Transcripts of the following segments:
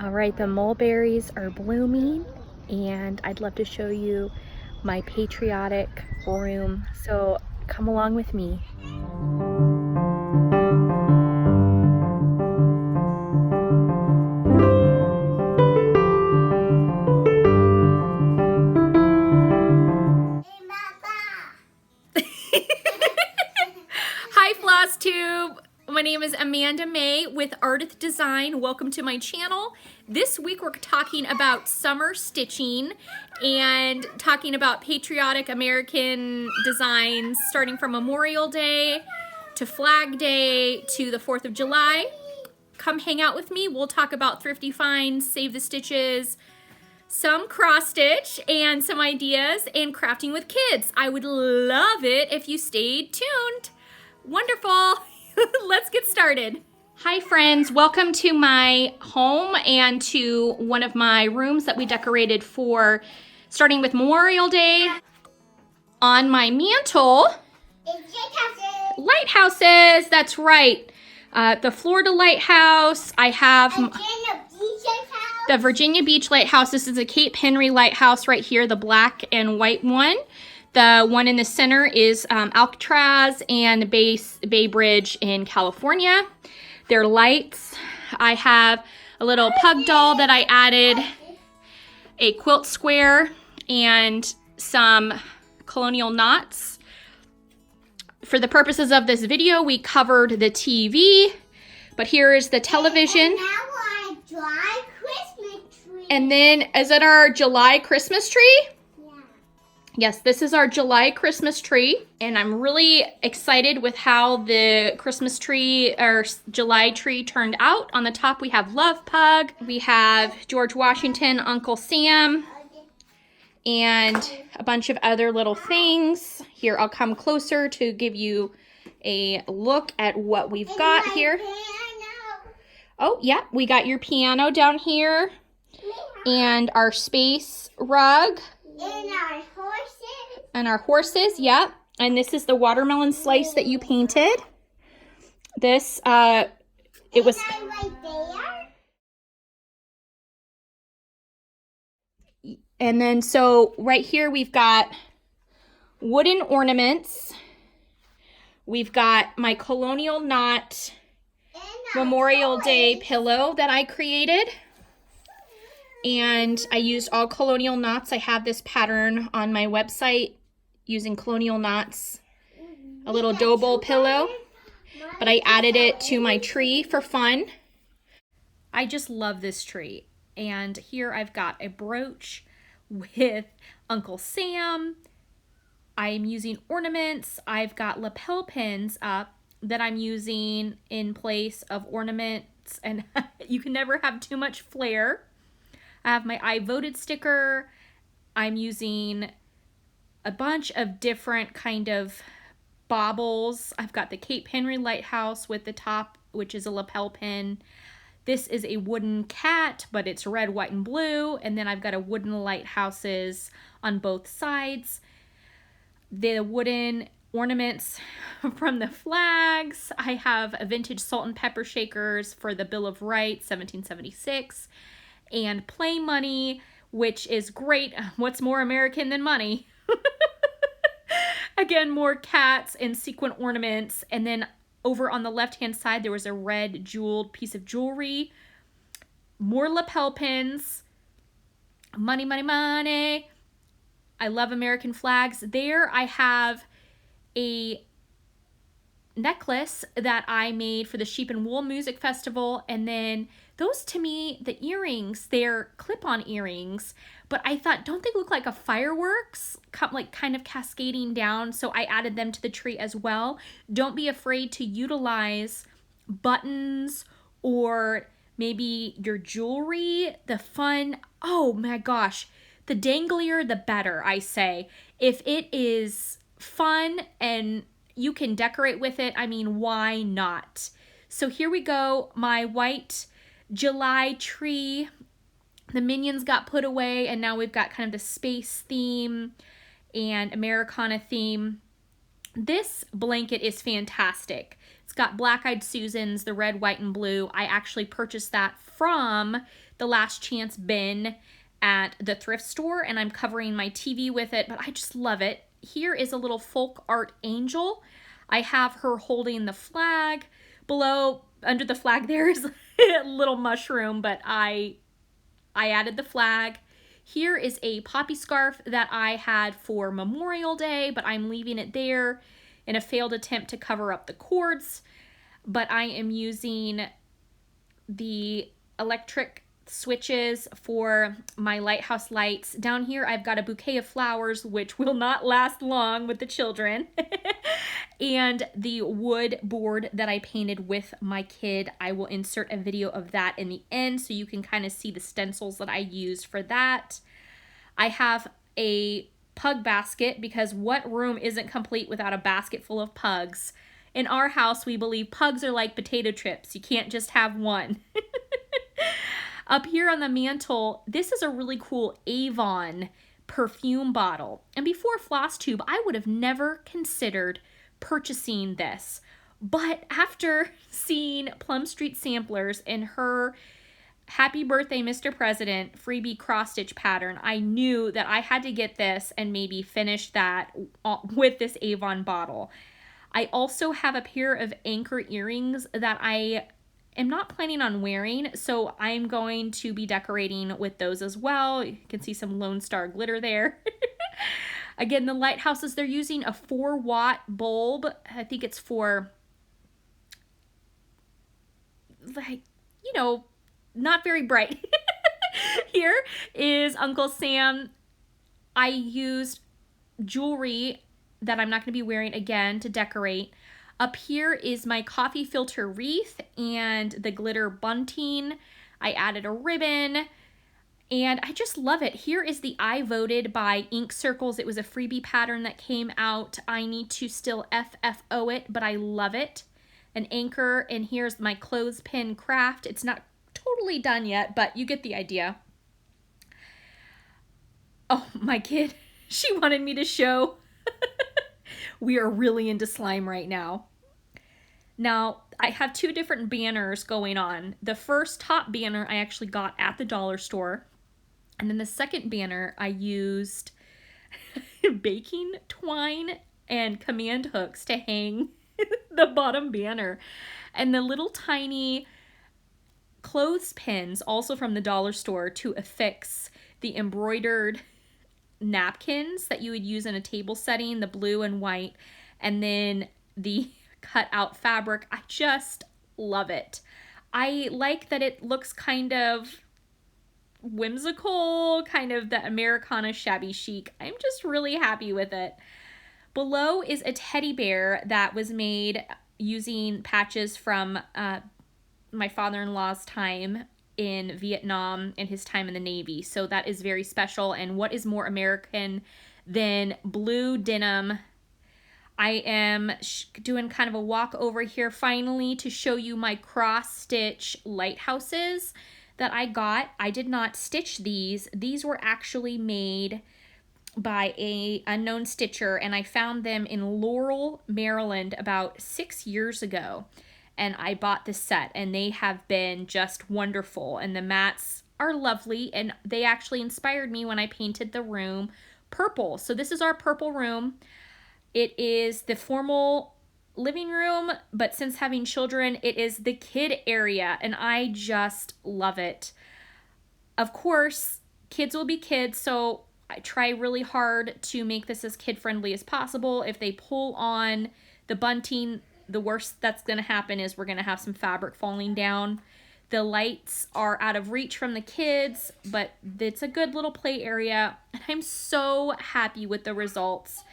All right, the mulberries are blooming and I'd love to show you my patriotic room. So come along with me. Hi Flosstube! My name is Amanda May with Ardith Design. Welcome to my channel. This week we're talking about summer stitching and talking about patriotic American designs starting from Memorial Day to Flag Day to the 4th of July. Come hang out with me. We'll talk about thrifty finds, save the stitches, some cross stitch, and some ideas, and crafting with kids. I would love it if you stayed tuned. Wonderful. Let's get started. Hi friends, welcome to my home and to one of my rooms that we decorated for starting with Memorial Day. On my mantle, lighthouses, that's right. The Florida Lighthouse, I have the Virginia Beach Lighthouse. This is a Cape Henry Lighthouse right here, the black and white one. The one in the center is Alcatraz and the Bay Bridge in California. They're lights. I have a little pug doll that I added, a quilt square, and some colonial knots. For the purposes of this video, we covered the TV, but here is the television. And now our July Christmas tree. And then, is it our July Christmas tree? Yes, this is our July Christmas tree, and I'm really excited with how the Christmas tree, or July tree, turned out. On the top, we have Love Pug, we have George Washington, Uncle Sam, and a bunch of other little things. Here, I'll come closer to give you a look at what we've got here. Oh, yeah, we got your piano down here, and our space rug. And our horses, yeah. And this is the watermelon slice that you painted. This, it was... Right there. And then, so right here we've got wooden ornaments. We've got my colonial knot Memorial Day pillow that I created. And I used all colonial knots. I have this pattern on my website using colonial knots, a little dough bowl pillow, but I added it to my tree for fun. I just love this tree. And here I've got a brooch with Uncle Sam. I'm using ornaments. I've got lapel pins up that I'm using in place of ornaments, and you can never have too much flair. I have my I voted sticker. I'm using a bunch of different kind of baubles. I've got the Cape Henry Lighthouse with the top, which is a lapel pin. This is a wooden cat, but it's red, white, and blue. And then I've got a wooden lighthouses on both sides. The wooden ornaments from the flags. I have a vintage salt and pepper shakers for the Bill of Rights, 1776. And play money, which is great. What's more American than money? Again, more cats and sequin ornaments. And then over on the left-hand side, there was a red jeweled piece of jewelry. More lapel pins. Money, money, money. I love American flags. There I have a necklace that I made for the Sheep and Wool Music Festival, and then those, to me, the earrings, they're clip-on earrings, but I thought, don't they look like a fireworks, like kind of cascading down? So I added them to the tree as well. Don't be afraid to utilize buttons or maybe your jewelry. The fun, oh my gosh, the danglier the better, I say. If it is fun and you can decorate with it, I mean, why not? So here we go, my white July tree. The minions got put away, and now we've got kind of the space theme and Americana theme This blanket is fantastic. It's got Black-Eyed Susans, the red, white, and blue. I actually purchased that from the Last Chance bin at the thrift store, and I'm covering my TV with it, but I just love it. Here is a little folk art angel. I have her holding the flag. Below, under the flag, there is a little mushroom, but I added the flag. Here is a poppy scarf that I had for Memorial Day, but I'm leaving it there in a failed attempt to cover up the cords. But I am using the electric switches for my lighthouse lights. Down here I've got a bouquet of flowers, which will not last long with the children. And the wood board that I painted with my kid. I will insert a video of that in the end so you can kind of see the stencils that I used for that. I have a pug basket because what room isn't complete without a basket full of pugs? In our house, we believe pugs are like potato chips. You can't just have one. Up here on the mantle, this is a really cool Avon perfume bottle. And before Flosstube, I would have never considered purchasing this. But after seeing Plum Street Samplers and her Happy Birthday, Mr. President freebie cross-stitch pattern, I knew that I had to get this and maybe finish that with this Avon bottle. I also have a pair of anchor earrings that I am not planning on wearing, so I'm going to be decorating with those as well. You can see some Lone Star glitter there. Again, the lighthouses, they're using a 4-watt bulb. I think it's for, like, you know, not very bright. Here is Uncle Sam. I used jewelry that I'm not going to be wearing again to decorate. Up here is my coffee filter wreath and the glitter bunting. I added a ribbon. And I just love it. Here is the I Voted by Ink Circles. It was a freebie pattern that came out. I need to still FFO it, but I love it. An anchor, and here's my clothespin craft. It's not totally done yet, but you get the idea. Oh, my kid, she wanted me to show. We are really into slime right now. Now, I have two different banners going on. The first top banner I actually got at the dollar store. And then the second banner, I used baking twine and command hooks to hang the bottom banner. And the little tiny clothespins, also from the dollar store, to affix the embroidered napkins that you would use in a table setting, the blue and white, and then the cut out fabric. I just love it. I like that it looks kind of whimsical, kind of the Americana shabby chic. I'm just really happy with it. Below is a teddy bear that was made using patches from my father-in-law's time in Vietnam and his time in the Navy. So that is very special. And what is more American than blue denim? I am doing kind of a walk over here finally to show you my cross-stitch lighthouses that I got. I did not stitch these. These were actually made by a unknown stitcher, and I found them in Laurel, Maryland about 6 years ago. And I bought this set, and they have been just wonderful. And the mats are lovely, and they actually inspired me when I painted the room purple. So this is our purple room. It is the formal living room, but since having children, it is the kid area, and I just love it. Of course, kids will be kids, so I try really hard to make this as kid-friendly as possible. If they pull on the bunting, the worst that's going to happen is we're going to have some fabric falling down. The lights are out of reach from the kids, but it's a good little play area, and I'm so happy with the results.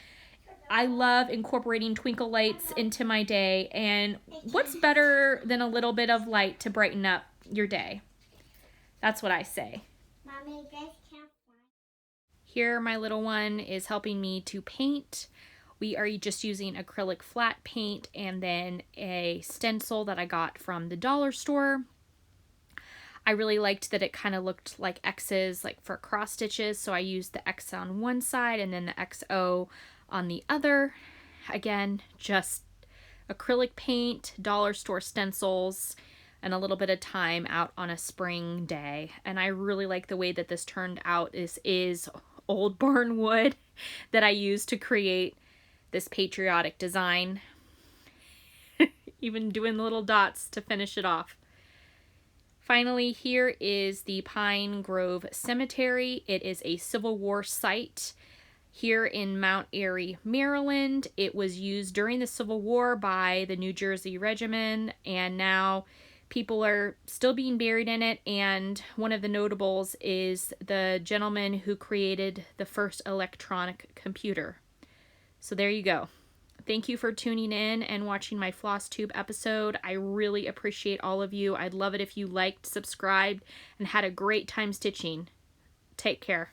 I love incorporating twinkle lights into my day, and what's better than a little bit of light to brighten up your day? That's what I say. Mommy, this can't fly. Here, my little one is helping me to paint. We are just using acrylic flat paint and then a stencil that I got from the dollar store. I really liked that it kind of looked like X's, like for cross stitches, so I used the X on one side and then the XO on the other. again, just acrylic paint, dollar store stencils, and a little bit of time out on a spring day. And I really like the way that this turned out. This is old barn wood that I used to create this patriotic design. Even doing little dots to finish it off. Finally, here is the Pine Grove Cemetery. It is a Civil War site here in Mount Airy, Maryland. It was used during the Civil War by the New Jersey Regiment, and now people are still being buried in it, and one of the notables is the gentleman who created the first electronic computer. So there you go. Thank you for tuning in and watching my Flosstube episode. I really appreciate all of you. I'd love it if you liked, subscribed, and had a great time stitching. Take care.